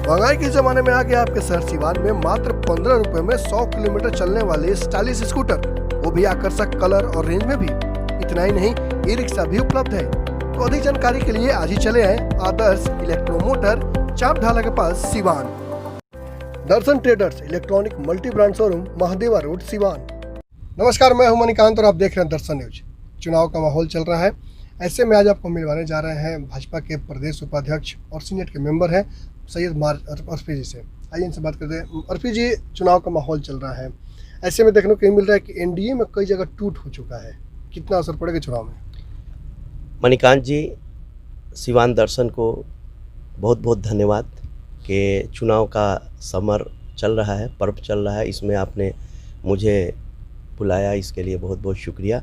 महंगाई के जमाने में आके आपके शहर सिवान में मात्र 15 रुपए में 100 किलोमीटर चलने वाले स्टाइलिश स्कूटर, वो भी आकर्षक कलर और रेंज में भी। इतना ही नहीं, ई रिक्शा भी उपलब्ध है। तो अधिक जानकारी के लिए आज ही चले आए आदर्श इलेक्ट्रोमोटर, चाप ढाला के पास, Siwan. Darshan traders electronic multi brand showroom, Mahadeva road, Siwan. नमस्कार, मैं हूं मणिकांत और आप देख रहे हैं दर्शन न्यूज। चुनाव का माहौल चल रहा है, ऐसे में आज आपको मिलवाने जा रहे हैं भाजपा के प्रदेश उपाध्यक्ष और सीनेट के मेंबर हैं सैयद अरफी जी से। आइए इनसे बात करते हैं। अरफी जी, चुनाव का माहौल चल रहा है, ऐसे में देखने को मिल रहा है कि एनडीए में कई जगह टूट हो चुका है, कितना असर पड़ेगा चुनाव में? मणिकांत जी, सिवान दर्शन को बहुत बहुत धन्यवाद कि चुनाव का समर चल रहा है, पर्व चल रहा है, इसमें आपने मुझे बुलाया, इसके लिए बहुत बहुत शुक्रिया।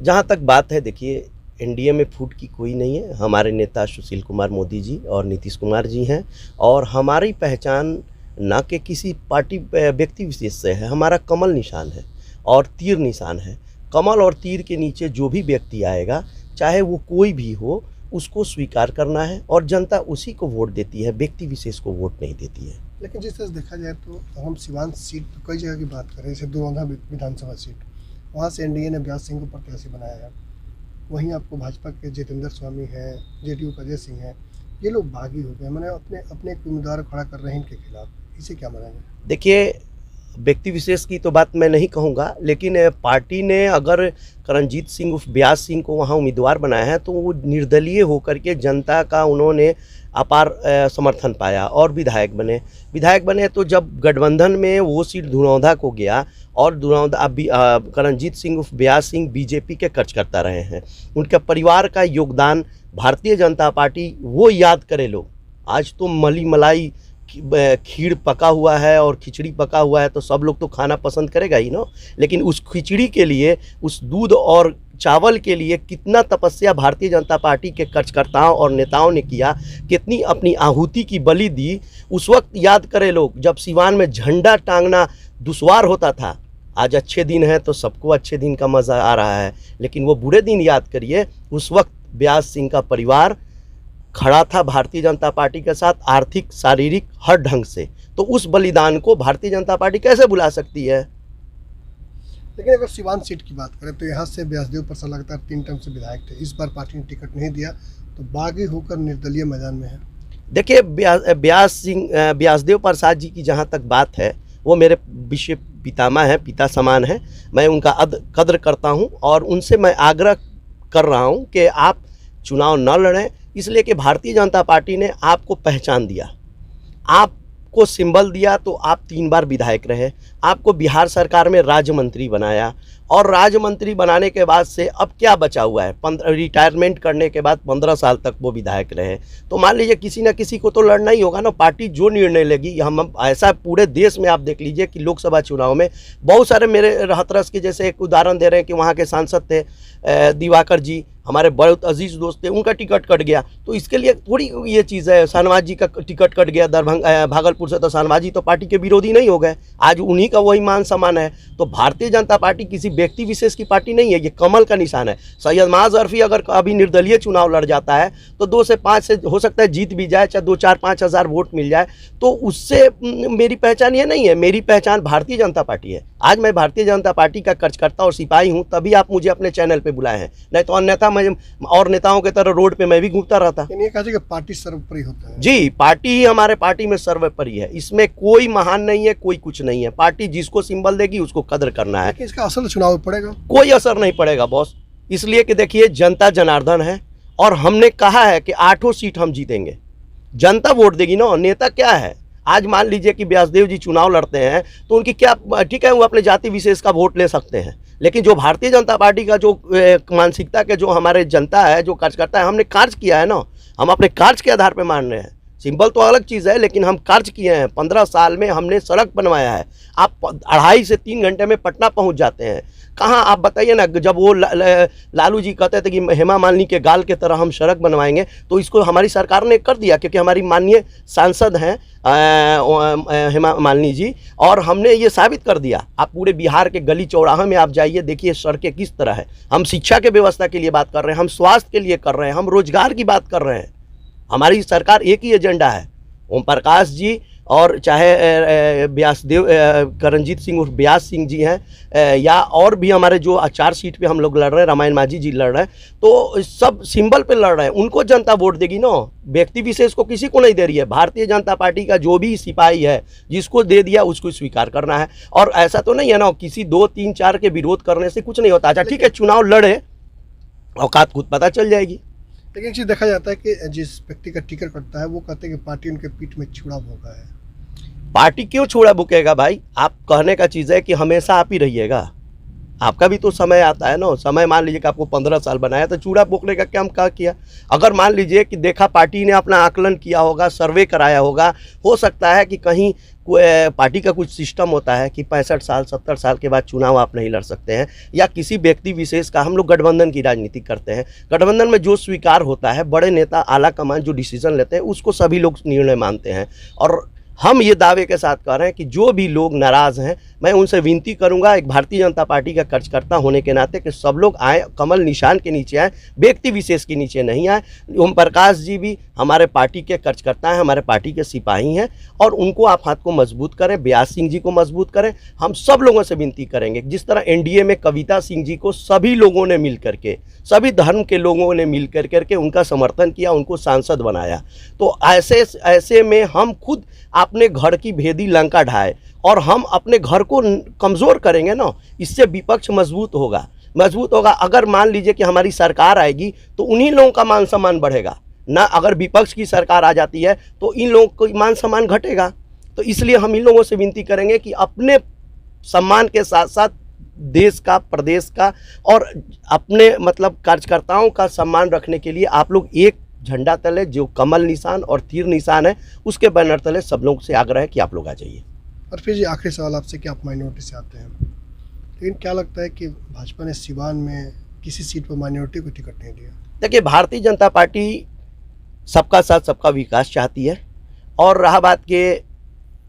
जहाँ तक बात है, देखिए, एनडीए में फूट की कोई नहीं है। हमारे नेता सुशील कुमार मोदी जी और नीतीश कुमार जी हैं, और हमारी पहचान ना कि किसी पार्टी व्यक्ति विशेष से है, हमारा कमल निशान है और तीर निशान है। कमल और तीर के नीचे जो भी व्यक्ति आएगा, चाहे वो कोई भी हो, उसको स्वीकार करना है, और जनता उसी को वोट देती है, व्यक्ति विशेष को वोट नहीं देती है। लेकिन जिस तरह से देखा जाए तो हम सिवान सीट कई जगह की बात करें, जैसे दुरौंधा विधानसभा सीट, वहाँ से एनडीए ने व्यास सिंह को प्रत्याशी बनाया है। वहीं आपको भाजपा के जितेंद्र स्वामी हैं, जेडीयू का अजय सिंह हैं, ये लोग बागी हो गए, मैंने अपने उम्मीदवार खड़ा कर रहे हैं इनके खिलाफ। इसे क्या मानेंगे? देखिए, व्यक्ति विशेष की तो बात मैं नहीं कहूँगा, लेकिन पार्टी ने अगर करणजीत सिंह उर्फ व्यास सिंह को वहाँ उम्मीदवार बनाया है, तो वो निर्दलीय होकर के जनता का उन्होंने अपार समर्थन पाया और विधायक बने। तो जब गठबंधन में वो सीट धुरौंधा को गया, और धुरौंधा करणजीत सिंह उर्फ व्यास सिंह बीजेपी के कार्यकर्ता रहे हैं, उनके परिवार का योगदान भारतीय जनता पार्टी वो याद करे लोग। आज तो मलाई खीर पका हुआ है और खिचड़ी पका हुआ है, तो सब लोग तो खाना पसंद करेगा ही ना। लेकिन उस खिचड़ी के लिए, उस दूध और चावल के लिए कितना तपस्या भारतीय जनता पार्टी के कार्यकर्ताओं और नेताओं ने किया, कितनी अपनी आहुति की बलि दी, उस वक्त याद करे लोग, जब सिवान में झंडा टांगना दुश्वार होता था। आज अच्छे दिन है तो सबको अच्छे दिन का मज़ा आ रहा है, लेकिन वो बुरे दिन याद करिए। उस वक्त व्यास सिंह का परिवार खड़ा था भारतीय जनता पार्टी के साथ, आर्थिक, शारीरिक, हर ढंग से। तो उस बलिदान को भारतीय जनता पार्टी कैसे भुला सकती है? लेकिन अगर सिवान सीट की बात करें तो यहाँ से व्यासदेव प्रसाद लगातार 3 टर्म से विधायक थे। इस बार पार्टी ने टिकट नहीं दिया, तो बागी होकर निर्दलीय मैदान में है। देखिए, व्यासदेव प्रसाद जी की जहाँ तक बात है, वो मेरे विषय पितामह हैं, पिता समान हैं। मैं उनका कद्र करता हूँ, और उनसे मैं आग्रह कर रहा हूँ कि आप चुनाव न लड़ें, इसलिए कि भारतीय जनता पार्टी ने आपको पहचान दिया, आपको सिंबल दिया, तो आप 3 बार विधायक रहे, आपको बिहार सरकार में राज्य मंत्री बनाया, और राज्य मंत्री बनाने के बाद से अब क्या बचा हुआ है? रिटायरमेंट करने के बाद 15 साल तक वो विधायक रहे। तो मान लीजिए किसी न किसी को तो लड़ना ही होगा ना। पार्टी जो निर्णय लेगी, हम ऐसा पूरे देश में आप देख लीजिए कि लोकसभा चुनाव में बहुत सारे मेरे हथरस के, जैसे एक उदाहरण दे रहे हैं कि वहाँ के सांसद थे दिवाकर जी, हमारे बहुत अजीज दोस्त थे, उनका टिकट कट गया। तो इसके लिए थोड़ी ये चीज़ है। शाहनवाज जी का टिकट कट गया भागलपुर से, तो शाहनवाज जी तो पार्टी के विरोधी नहीं हो गए, आज उन्हीं का वही मान सम्मान है। तो भारतीय जनता पार्टी किसी व्यक्ति विशेष की पार्टी नहीं है, ये कमल का निशान है। सैयद माज अरफी अगर अभी निर्दलीय चुनाव लड़ जाता है, तो 2 से 5 से हो सकता है जीत भी जाए, चाहे 2, 4, 5 हज़ार वोट मिल जाए, तो उससे मेरी पहचान ये नहीं है। मेरी पहचान भारतीय जनता पार्टी है। आज मैं भारतीय जनता पार्टी का कार्यकर्ता और सिपाही हूँ, तभी आप मुझे अपने चैनल पर बुलाए हैं, नहीं तो अन्यथा मैं और नेताओं के तरह रोड पे मैं भी घूमता रहता। ये कहा जाए कि पार्टी सर्वोपरि होता है। जी, पार्टी ही हमारे पार्टी में सर्वोपरि है, इसमें कोई महान नहीं है, कोई कुछ नहीं है। पार्टी जिसको सिंबल देगी उसको कदर करना है। लेकिन इसका असर चुनाव पड़ेगा? कोई असर नहीं पड़ेगा बॉस, इसलिए कि देखिए, जनता जनार्दन है, और हमने कहा है कि 8 सीट हम जीतेंगे। जनता वोट देगी ना, नेता क्या है? आज मान लीजिए कि व्यासदेव जी चुनाव लड़ते हैं, तो उनकी क्या, ठीक है, वो अपने जाति विशेष का वोट ले सकते हैं, लेकिन जो भारतीय जनता पार्टी का जो मानसिकता के जो हमारे जनता है, जो कार्यकर्ता है, हमने कार्य किया है ना, हम अपने कार्य के आधार पर मान रहे हैं। सिंबल तो अलग चीज़ है, लेकिन हम कार्य किए हैं। 15 साल में हमने सड़क बनवाया है। आप 2.5 से 3 घंटे में पटना पहुंच जाते हैं। कहाँ आप बताइए ना, जब वो लालू जी कहते थे कि हेमा मालिनी के गाल के तरह हम सड़क बनवाएंगे, तो इसको हमारी सरकार ने कर दिया, क्योंकि हमारी माननीय सांसद हैं हेमा मालिनी जी, और हमने ये साबित कर दिया। आप पूरे बिहार के गली चौराहे में आप जाइए, देखिए सड़कें किस तरह है। हम शिक्षा के व्यवस्था के लिए बात कर रहे हैं, हम स्वास्थ्य के लिए कर रहे हैं, हम रोजगार की बात कर रहे हैं। हमारी सरकार एक ही एजेंडा है ओम प्रकाश जी और चाहे व्यासदेव करणजीत सिंह उर्फ व्यास सिंह जी हैं, या और भी हमारे जो 4 सीट पे हम लोग लड़ रहे हैं, रामायण माझी जी लड़ रहे हैं, तो सब सिंबल पे लड़ रहे हैं, उनको जनता वोट देगी ना, व्यक्ति विशेष को किसी को नहीं दे रही है। भारतीय जनता पार्टी का जो भी सिपाही है जिसको दे दिया उसको स्वीकार करना है। और ऐसा तो नहीं है ना किसी 2, 3, 4 के विरोध करने से कुछ नहीं होता। अच्छा ठीक है, चुनाव लड़े, औकात खुद पता चल जाएगी। लेकिन एक चीज़ देखा जाता है कि जिस व्यक्ति का टिकट कटता है वो कहते हैं कि पार्टी उनके पीठ में छुरा भोंका है। पार्टी क्यों छुरा भुकेगा भाई? आप कहने का चीज़ है कि हमेशा आप ही रहिएगा, आपका भी तो समय आता है ना। समय मान लीजिए कि आपको 15 साल बनाया तो चूड़ा भोंकने का क्या हम क्या किया? अगर मान लीजिए कि देखा पार्टी ने अपना आकलन किया होगा, सर्वे कराया होगा, हो सकता है कि कहीं पार्टी का कुछ सिस्टम होता है कि 65 साल 70 साल के बाद चुनाव आप नहीं लड़ सकते हैं, या किसी व्यक्ति विशेष का, हम लोग गठबंधन की राजनीति करते हैं, गठबंधन में जो स्वीकार होता है, बड़े नेता आला कमान जो डिसीजन लेते हैं उसको सभी लोग निर्णय मानते हैं। और हम ये दावे के साथ कह रहे हैं कि जो भी लोग नाराज़ हैं, मैं उनसे विनती करूंगा एक भारतीय जनता पार्टी का कार्यकर्ता होने के नाते कि सब लोग आए, कमल निशान के नीचे आए, व्यक्ति विशेष के नीचे नहीं आए। ओम प्रकाश जी भी हमारे पार्टी के कार्यकर्ता हैं, हमारे पार्टी के सिपाही हैं, और उनको आप हाथ को मजबूत करें, व्यास सिंह जी को मजबूत करें। हम सब लोगों से विनती करेंगे, जिस तरह एनडीए में कविता सिंह जी को सभी लोगों ने मिल करके, सभी धर्म के लोगों ने मिल करके उनका समर्थन किया, उनको सांसद बनाया, तो ऐसे में हम खुद अपने घर की भेदी लंका ढाए और हम अपने घर को कमज़ोर करेंगे ना, इससे विपक्ष मजबूत होगा। अगर मान लीजिए कि हमारी सरकार आएगी तो उन्हीं लोगों का मान सम्मान बढ़ेगा ना, अगर विपक्ष की सरकार आ जाती है तो इन लोगों को मान सम्मान घटेगा। तो इसलिए हम इन लोगों से विनती करेंगे कि अपने सम्मान के साथ साथ देश का, प्रदेश का और अपने मतलब कार्यकर्ताओं का सम्मान रखने के लिए आप लोग एक झंडा तले, जो कमल निशान और तीर निशान है, उसके बैनर तले सब लोगों से आग्रह है कि आप लोग आ जाइए। और फिर जी आखिरी सवाल आपसे कि आप माइनॉरिटी से आते हैं, लेकिन क्या लगता है कि भाजपा ने सिवान में किसी सीट पर माइनॉरिटी को टिकट नहीं दिया? देखिए, भारतीय जनता पार्टी सबका साथ सबका विकास चाहती है, और रहा बात कि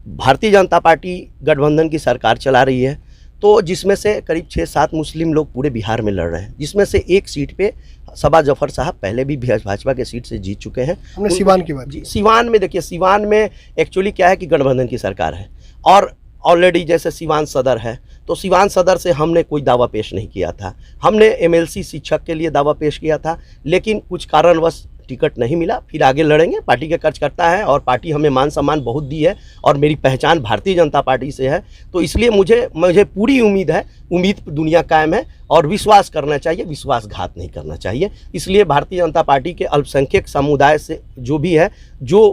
भारतीय जनता पार्टी गठबंधन की सरकार चला रही है, तो जिसमें से करीब 6-7 मुस्लिम लोग पूरे बिहार में लड़ रहे हैं, जिसमें से एक सीट पे सबा जफर साहब पहले भी भाजपा के सीट से जीत चुके हैं। हमने सिवान की बात जी, सिवान में देखिए, सिवान में एक्चुअली क्या है कि गठबंधन की सरकार है, और ऑलरेडी जैसे सिवान सदर है, तो सिवान सदर से हमने कोई दावा पेश नहीं किया था। हमने एमएलसी शिक्षक के लिए दावा पेश किया था, लेकिन कुछ कारणवश टिकट नहीं मिला। फिर आगे लड़ेंगे, पार्टी के कार्यकर्ता है और पार्टी हमें मान सम्मान बहुत दी है, और मेरी पहचान भारतीय जनता पार्टी से है, तो इसलिए मुझे पूरी उम्मीद है, उम्मीद पर दुनिया कायम है, और विश्वास करना चाहिए, विश्वासघात नहीं करना चाहिए। इसलिए भारतीय जनता पार्टी के अल्पसंख्यक समुदाय से जो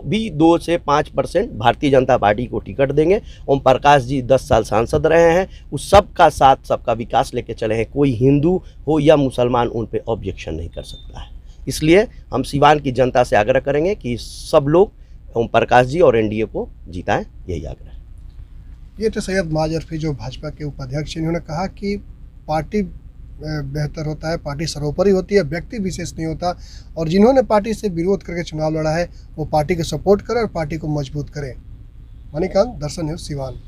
भी 2 से 5% भारतीय जनता पार्टी को टिकट देंगे। ओम प्रकाश जी 10 साल सांसद रहे हैं, उस सबका साथ सबका विकास लेके चले हैं, कोई हिंदू हो या मुसलमान उन पे ऑब्जेक्शन नहीं कर सकता है। इसलिए हम सिवान की जनता से आग्रह करेंगे कि सब लोग ओम प्रकाश जी और एनडीए को जिताएं, यही आग्रह। ये तो सैयद माज अरफी जो भाजपा के उपाध्यक्ष, इन्होंने कहा कि पार्टी बेहतर होता है, पार्टी सर्वोपरि होती है, व्यक्ति विशेष नहीं होता, और जिन्होंने पार्टी से विरोध करके चुनाव लड़ा है वो पार्टी को सपोर्ट करें और पार्टी को मजबूत करें। मणिकांत, दर्शन न्यूज़, सिवान।